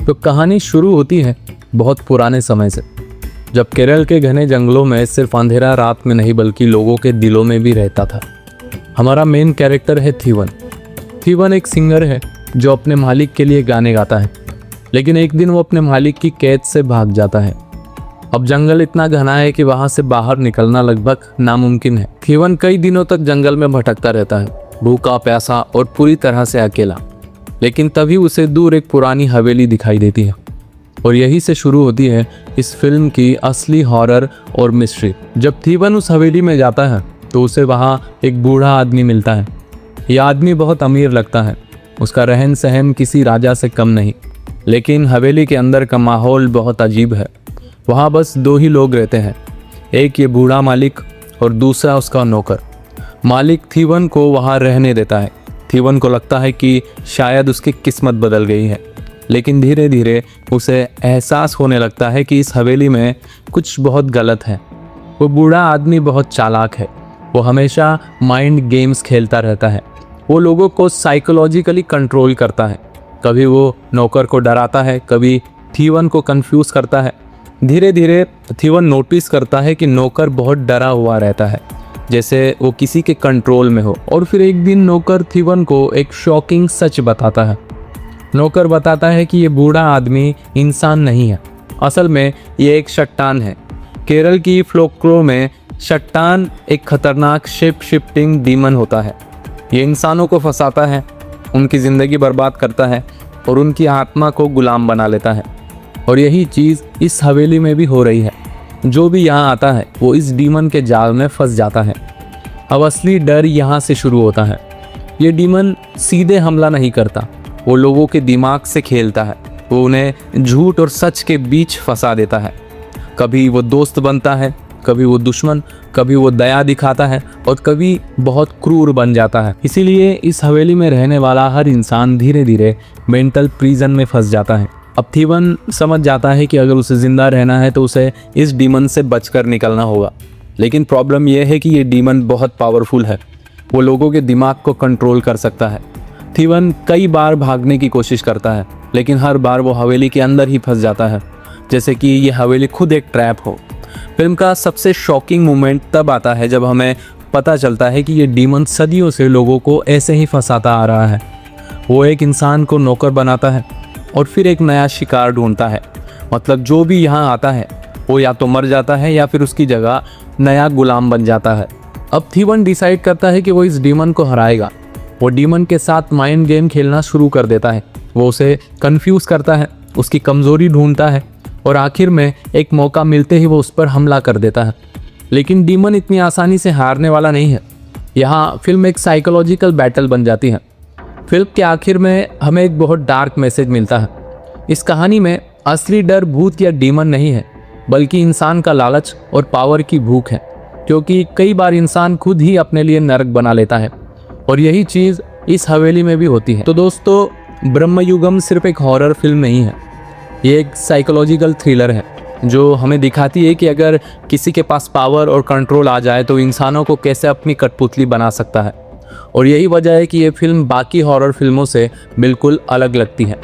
तो कहानी शुरू होती है बहुत पुराने समय से, जब केरल के घने जंगलों में सिर्फ अंधेरा रात में नहीं बल्कि लोगों के दिलों में भी रहता था। हमारा मेन कैरेक्टर है थीवन। थीवन एक सिंगर है जो अपने मालिक के लिए गाने गाता है, लेकिन एक दिन वो अपने मालिक की कैद से भाग जाता है। अब जंगल इतना घना है कि वहाँ से बाहर निकलना लगभग नामुमकिन है। थीवन कई दिनों तक जंगल में भटकता रहता है, भूखा प्यासा और पूरी तरह से अकेला। लेकिन तभी उसे दूर एक पुरानी हवेली दिखाई देती है, और यही से शुरू होती है इस फिल्म की असली हॉरर और मिस्ट्री। जब थीवन उस हवेली में जाता है तो उसे वहाँ एक बूढ़ा आदमी मिलता है। यह आदमी बहुत अमीर लगता है, उसका रहन सहन किसी राजा से कम नहीं, लेकिन हवेली के अंदर का माहौल बहुत अजीब है। वहाँ बस दो ही लोग रहते हैं, एक ये बूढ़ा मालिक और दूसरा उसका नौकर। मालिक थीवन को वहाँ रहने देता है। थीवन को लगता है कि शायद उसकी किस्मत बदल गई है, लेकिन धीरे धीरे उसे एहसास होने लगता है कि इस हवेली में कुछ बहुत गलत है। वो बूढ़ा आदमी बहुत चालाक है, वो हमेशा माइंड गेम्स खेलता रहता है। वो लोगों को साइकोलॉजिकली कंट्रोल करता है। कभी वो नौकर को डराता है, कभी थीवन को कंफ्यूज करता है। धीरे धीरे थीवन नोटिस करता है कि नौकर बहुत डरा हुआ रहता है, जैसे वो किसी के कंट्रोल में हो। और फिर एक दिन नौकर थीवन को एक शॉकिंग सच बताता है। नौकर बताता है कि ये बूढ़ा आदमी इंसान नहीं है, असल में ये एक चट्टान है। केरल की फ्लोक्लो में चट्टान एक खतरनाक शेप शिफ्टिंग डीमन होता है। ये इंसानों को फंसाता है, उनकी ज़िंदगी बर्बाद करता है और उनकी आत्मा को गुलाम बना लेता है। और यही चीज़ इस हवेली में भी हो रही है। जो भी यहाँ आता है वो इस डीमन के जाल में फंस जाता है। अब असली डर यहाँ से शुरू होता है। ये डीमन सीधे हमला नहीं करता, वो लोगों के दिमाग से खेलता है। वो उन्हें झूठ और सच के बीच फंसा देता है। कभी वो दोस्त बनता है, कभी वो दुश्मन, कभी वो दया दिखाता है और कभी बहुत क्रूर बन जाता है। इसीलिए इस हवेली में रहने वाला हर इंसान धीरे धीरे मेंटल प्रिजन में फंस जाता है। अब थीवन समझ जाता है कि अगर उसे ज़िंदा रहना है तो उसे इस डीमन से बचकर निकलना होगा। लेकिन प्रॉब्लम यह है कि ये डीमन बहुत पावरफुल है, वो लोगों के दिमाग को कंट्रोल कर सकता है। थीवन कई बार भागने की कोशिश करता है, लेकिन हर बार वो हवेली के अंदर ही फंस जाता है, जैसे कि ये हवेली खुद एक ट्रैप हो। फिल्म का सबसे शॉकिंग मोमेंट तब आता है जब हमें पता चलता है कि ये डीमन सदियों से लोगों को ऐसे ही फंसाता आ रहा है। वो एक इंसान को नौकर बनाता है और फिर एक नया शिकार ढूंढता है। मतलब जो भी यहाँ आता है वो या तो मर जाता है या फिर उसकी जगह नया गुलाम बन जाता है। अब थीवन डिसाइड करता है कि वो इस डीमन को हराएगा। वो डीमन के साथ माइंड गेम खेलना शुरू कर देता है। वो उसे कंफ्यूज करता है, उसकी कमज़ोरी ढूंढता है और आखिर में एक मौका मिलते ही वो उस पर हमला कर देता है। लेकिन डीमन इतनी आसानी से हारने वाला नहीं है। यहाँ फिल्म एक साइकोलॉजिकल बैटल बन जाती है। फिल्म के आखिर में हमें एक बहुत डार्क मैसेज मिलता है। इस कहानी में असली डर भूत या डीमन नहीं है, बल्कि इंसान का लालच और पावर की भूख है, क्योंकि कई बार इंसान खुद ही अपने लिए नरक बना लेता है। और यही चीज़ इस हवेली में भी होती है। तो दोस्तों, ब्रह्मयुगम सिर्फ एक हॉरर फिल्म नहीं है, ये एक साइकोलॉजिकल थ्रिलर है जो हमें दिखाती है कि अगर किसी के पास पावर और कंट्रोल आ जाए तो इंसानों को कैसे अपनी कठपुतली बना सकता है। और यही वजह है कि ये फिल्म बाकी हॉरर फिल्मों से बिल्कुल अलग लगती है।